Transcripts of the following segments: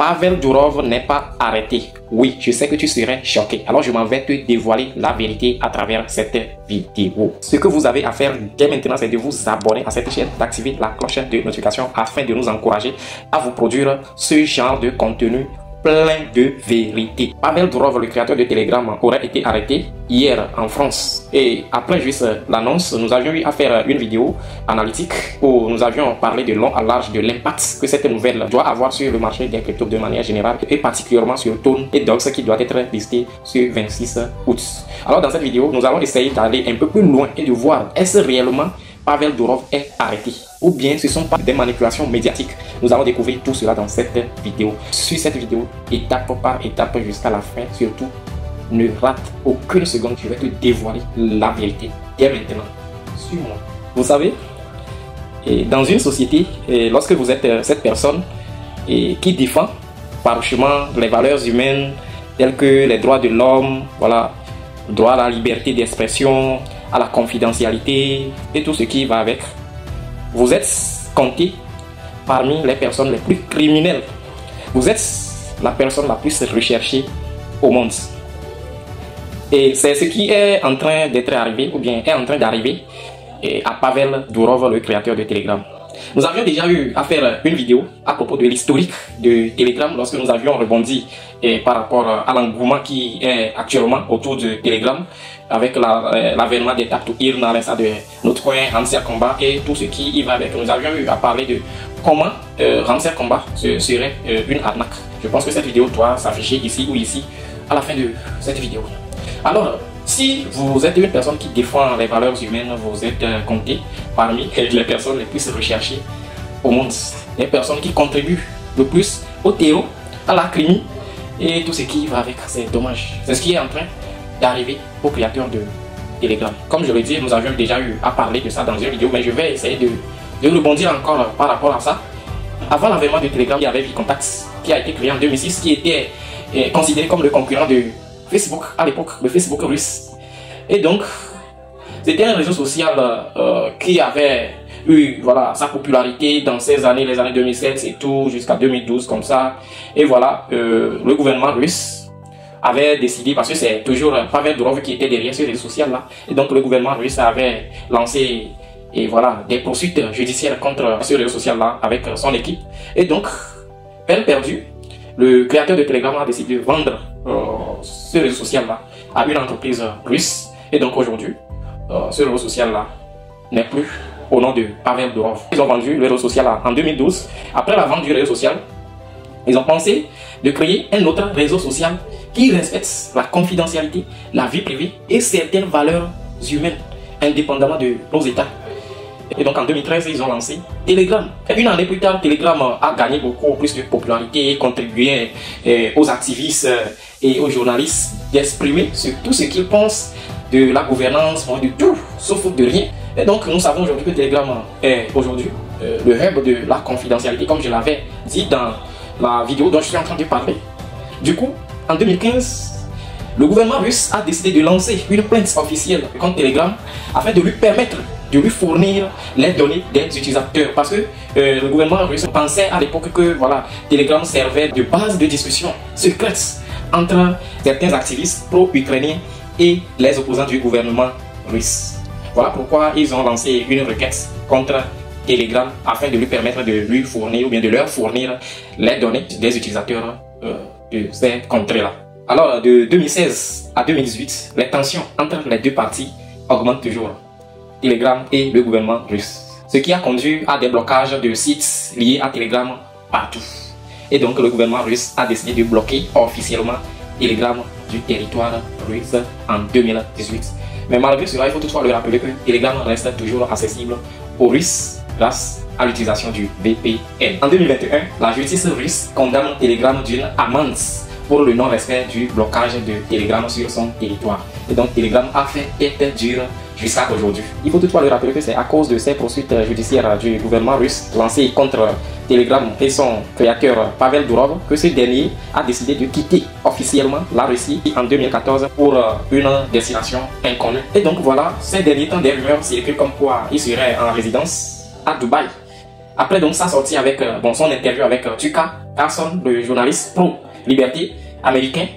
Pavel Durov n'est pas arrêté. Oui, je sais que tu serais choqué. Alors je m'en vais te dévoiler la vérité à travers cette vidéo. Ce que vous avez à faire dès maintenant, c'est de vous abonner à cette chaîne, d'activer la cloche de notification afin de nous encourager à vous produire ce genre de contenu plein de vérité. Pavel Durov, le créateur de Telegram, aurait été arrêté hier en France. Et après juste l'annonce, nous avions eu à faire une vidéo analytique où nous avions parlé de long à large de l'impact que cette nouvelle doit avoir sur le marché des cryptos de manière générale et particulièrement sur Tone et Dox qui doit être listé sur 26 août. Alors dans cette vidéo, nous allons essayer d'aller un peu plus loin et de voir est-ce réellement Pavel Durov est arrêté ou bien ce sont pas des manipulations médiatiques. Nous allons découvrir tout cela dans cette vidéo. Suis cette vidéo étape par étape jusqu'à la fin. Surtout, ne rate aucune seconde. Je vais te dévoiler la vérité dès maintenant. Suis-moi. Vous savez, dans une société, lorsque vous êtes cette personne qui défend farouchement les valeurs humaines telles que les droits de l'homme, voilà, droit à la liberté d'expression, à la confidentialité et tout ce qui va avec, vous êtes compté parmi les personnes les plus criminelles. Vous êtes la personne la plus recherchée au monde. Et c'est ce qui est en train d'être arrivé, ou bien est en train d'arriver à Pavel Durov, le créateur de Telegram. Nous avions déjà eu à faire une vidéo à propos de l'historique de Telegram lorsque nous avions rebondi par rapport à l'engouement qui est actuellement autour de Telegram avec l'avènement des Tap to Earn, à l'instar de notre coin Ramsey Combat et tout ce qui y va avec. Nous avions eu à parler de comment Ramsey Combat serait une arnaque. Je pense que cette vidéo doit s'afficher ici ou ici à la fin de cette vidéo. Alors, si vous êtes une personne qui défend les valeurs humaines, vous êtes compté parmi les personnes les plus recherchées au monde. Les personnes qui contribuent le plus au terreau, à la crime et tout ce qui va avec. C'est dommage. C'est ce qui est en train d'arriver aux créateurs de Telegram. Comme je l'ai dit, nous avions déjà eu à parler de ça dans une vidéo, mais je vais essayer de rebondir encore par rapport à ça. Avant l'avènement de Telegram, il y avait VKontakte qui a été créé en 2006, qui était considéré comme le concurrent de Facebook à l'époque, le Facebook russe. Et donc, c'était un réseau social qui avait eu voilà, sa popularité dans ces années, les années 2007 et tout, jusqu'à 2012 comme ça. Et voilà, le gouvernement russe avait décidé, parce que c'est toujours Pavel Durov qui était derrière ce réseau social là, et donc le gouvernement russe avait lancé voilà, des poursuites judiciaires contre ce réseau social là avec son équipe. Et donc, peine perdue, le créateur de Telegram a décidé de vendre ce réseau social là à une entreprise russe. Et donc aujourd'hui, ce réseau social là n'est plus au nom de Pavel Durov. Ils ont vendu le réseau social là en 2012. Après la vente du réseau social, ils ont pensé de créer un autre réseau social qui respecte la confidentialité, la vie privée et certaines valeurs humaines, indépendamment de nos États. Et donc en 2013, ils ont lancé Telegram. Et une année plus tard, Telegram a gagné beaucoup plus de popularité et contribué aux activistes et aux journalistes d'exprimer sur tout ce qu'ils pensent de la gouvernance, de tout, sauf de rien. Et donc nous savons aujourd'hui que Telegram est aujourd'hui le hub de la confidentialité, comme je l'avais dit dans la vidéo dont je suis en train de parler. Du coup, en 2015, le gouvernement russe a décidé de lancer une plainte officielle contre Telegram afin de lui permettre de lui fournir les données des utilisateurs, parce que le gouvernement russe pensait à l'époque que voilà, Telegram servait de base de discussion secrète entre certains activistes pro-ukrainiens et les opposants du gouvernement russe. Voilà pourquoi ils ont lancé une requête contre Telegram afin de lui permettre de lui fournir ou bien de leur fournir les données des utilisateurs de ces contrées-là. Alors de 2016 à 2018, les tensions entre les deux parties augmentent toujours. Telegram et le gouvernement russe. Ce qui a conduit à des blocages de sites liés à Telegram partout. Et donc le gouvernement russe a décidé de bloquer officiellement Telegram du territoire russe en 2018. Mais malgré cela, il faut toutefois le rappeler que Telegram reste toujours accessible aux Russes grâce à l'utilisation du VPN. En 2021, la justice russe condamne Telegram d'une amende pour le non-respect du blocage de Telegram sur son territoire. Et donc Telegram a fait tête dure jusqu'à aujourd'hui. Il faut toutefois le rappeler que c'est à cause de ces poursuites judiciaires du gouvernement russe lancées contre Telegram et son créateur Pavel Durov que ce dernier a décidé de quitter officiellement la Russie en 2014 pour une destination inconnue. Et donc voilà, ces derniers temps des rumeurs circulent comme quoi il serait en résidence à Dubaï. Après donc sa sortie avec son interview avec Tuka Carson, le journaliste pro-liberté américain,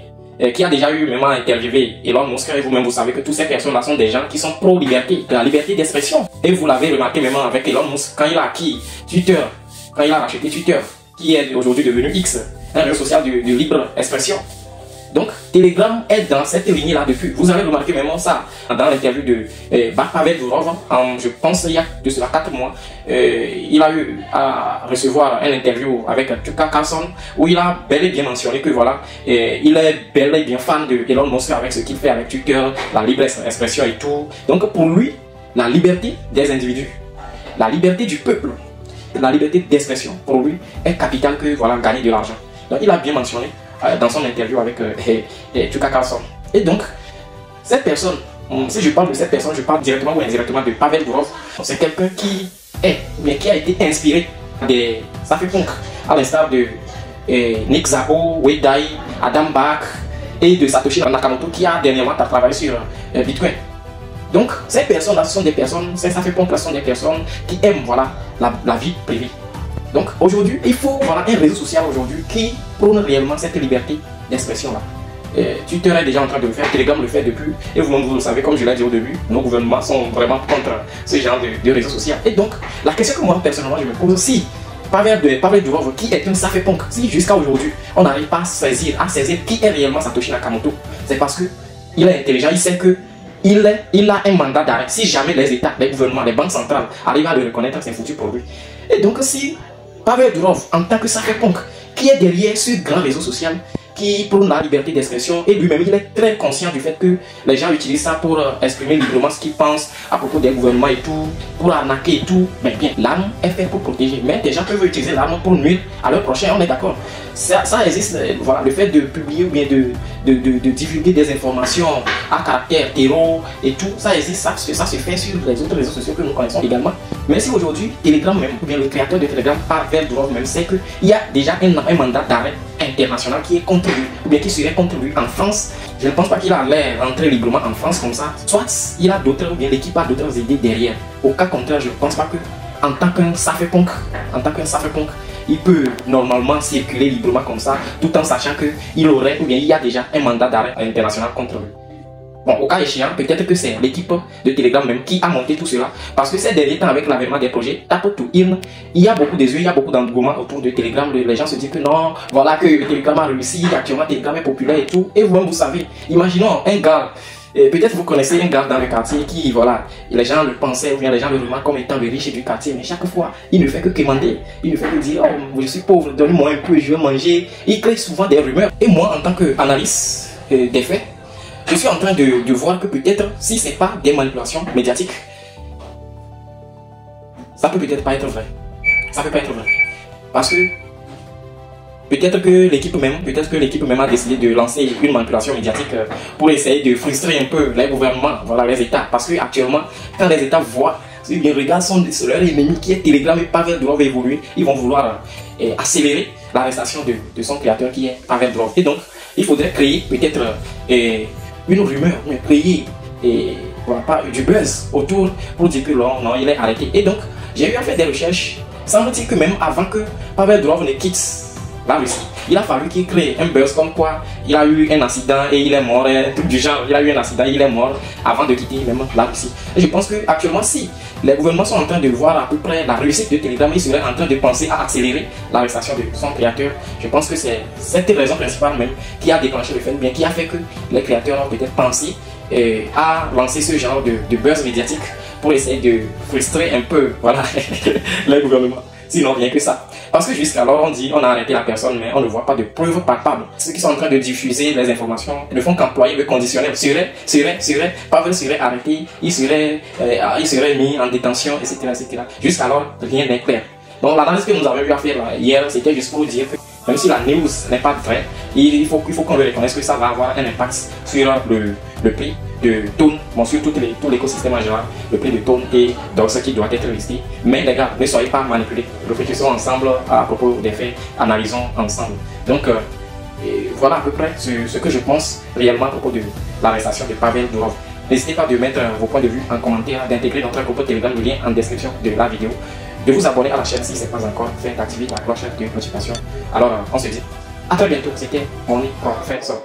qui a déjà eu même interviewé Elon Musk, et vous-même vous savez que toutes ces personnes-là sont des gens qui sont pro-liberté, de la liberté d'expression. Et vous l'avez remarqué même avec Elon Musk, quand il a acquis Twitter, quand il a racheté Twitter, qui est aujourd'hui devenu X, un réseau social de libre expression. Donc, Telegram est dans cette lignée-là depuis. Vous avez remarqué même ça dans l'interview de Pavel Durov, je pense il y a de cela 4 mois. Il a eu à recevoir une interview avec Tucker Carlson où il a bel et bien mentionné que voilà, il est bel et bien fan de Elon Musk avec ce qu'il fait avec Twitter, la libre expression et tout. Donc, pour lui, la liberté des individus, la liberté du peuple, la liberté d'expression, pour lui, est capitale que voilà, gagner de l'argent. Donc, il a bien mentionné dans son interview avec Tucker Carlson. Et donc, cette personne, si je parle de cette personne, je parle directement ou indirectement de Pavel Durov. C'est quelqu'un qui a été inspiré des cypherpunks, à l'instar de Nick Szabo, Wei Dai, Adam Back et de Satoshi Nakamoto qui a dernièrement travaillé sur Bitcoin. Donc, ces personnes-là, ce sont des personnes, ces cypherpunks-là sont des personnes qui aiment voilà, la vie privée. Donc aujourd'hui, il faut voilà, un réseau social aujourd'hui qui prône réellement cette liberté d'expression-là. Twitter est déjà en train de le faire, Telegram le fait depuis, et vous-même vous le savez, comme je l'ai dit au début, nos gouvernements sont vraiment contre ce genre de réseau social. Et donc, la question que moi personnellement je me pose, si Pavel Durov, qui est un cypherpunk, si jusqu'à aujourd'hui on n'arrive pas à saisir qui est réellement Satoshi Nakamoto, c'est parce qu'il est intelligent, il sait que il a un mandat d'arrêt. Si jamais les États, les gouvernements, les banques centrales arrivent à le reconnaître, c'est foutu pour lui. Et donc si Pavel Durov, en tant que cypherpunk, qui est derrière ce grand réseau social, qui prône la liberté d'expression, et lui-même il est très conscient du fait que les gens utilisent ça pour exprimer librement ce qu'ils pensent à propos des gouvernements et tout, pour arnaquer et tout. Mais bien, l'arme est faite pour protéger, mais des gens peuvent utiliser l'arme pour nuire à leur prochain, on est d'accord. Ça existe, voilà, le fait de publier ou bien de divulguer des informations à caractère terreau et tout, ça existe, ça se fait sur les autres réseaux sociaux que nous connaissons également. Mais si aujourd'hui, Telegram même, ou bien le créateur de Telegram, Pavel Durov même, sait qu'il y a déjà un mandat d'arrêt international qui est contre lui, ou bien qui serait contre lui en France, je ne pense pas qu'il a l'air rentrer librement en France comme ça. Soit il a d'autres, ou bien l'équipe a d'autres idées derrière. Au cas contraire, je ne pense pas que en tant qu'un cypherpunk, il peut normalement circuler librement comme ça, tout en sachant qu'il aurait, ou bien il y a déjà un mandat d'arrêt international contre lui. Bon, au cas échéant, peut-être que c'est l'équipe de Telegram même qui a monté tout cela. Parce que ces derniers temps, avec l'avènement des projets Tap to Earn, il y a beaucoup de yeux, il y a beaucoup d'engouement autour de Telegram. Les gens se disent que non, voilà que Telegram a réussi, actuellement Telegram est populaire et tout. Et vous-même, vous savez, imaginons un gars, peut-être vous connaissez un gars dans le quartier qui, voilà, les gens le pensaient, ou bien les gens le remarquent comme étant le riche du quartier, mais chaque fois, il ne fait que commander, il ne fait que dire, oh, je suis pauvre, donnez-moi un peu, je veux manger. Il crée souvent des rumeurs. Et moi, en tant qu'analyste des faits, je suis en train de voir que peut-être, si ce n'est pas des manipulations médiatiques, ça peut peut-être pas être vrai. Ça peut pas être vrai. Parce que peut-être que l'équipe même a décidé de lancer une manipulation médiatique pour essayer de frustrer un peu les gouvernements, voilà, les États. Parce que actuellement, quand les États voient, si bien regardent leur ennemi qui est Telegram et Pavel Durov évoluer, ils vont vouloir accélérer l'arrestation de son créateur qui est Pavel Durov. Et donc, il faudrait créer peut-être une rumeur, créer voilà, pas du buzz autour pour dire que non, il est arrêté. Et donc, j'ai eu à faire des recherches. Semble-t-il que même avant que Pavel Durov ne quitte la Russie, il a fallu qu'il crée un buzz comme quoi il a eu un accident et il est mort, un truc du genre, il a eu un accident et il est mort avant de quitter même la Russie. Et je pense qu'actuellement, si les gouvernements sont en train de voir à peu près la réussite de Telegram, ils seraient en train de penser à accélérer l'arrestation de son créateur. Je pense que c'est cette raison principale même qui a déclenché le phénomène, qui a fait que les créateurs ont peut-être pensé à lancer ce genre de buzz médiatique pour essayer de frustrer un peu, voilà, les gouvernements. Sinon, rien que ça. Parce que jusqu'alors, on dit on a arrêté la personne, mais on ne voit pas de preuves palpables. Ceux qui sont en train de diffuser les informations ne font qu'employer le conditionnel. Pavel serait arrêté, il serait mis en détention, etc. Jusqu'alors, rien n'est clair. Donc l'analyse que nous avons eu à faire hier, c'était juste pour dire que même si la news n'est pas vraie, il faut qu'on le reconnaisse que ça va avoir un impact sur le prix de Tone, bon, sur tout l'écosystème en général, le prix de Tone et donc ce qui doit être listé. Mais les gars, ne soyez pas manipulés. Réfléchissons ensemble à propos des faits, analysons ensemble. Donc voilà à peu près ce que je pense réellement à propos de l'arrestation de Pavel Durov. N'hésitez pas de mettre vos points de vue en commentaire, d'intégrer notre groupe Telegram, le lien en description de la vidéo. de vous abonner à la chaîne si ce n'est pas encore fait, d'activer la cloche de notification. Alors, on se dit à très bientôt. C'était Money Professor.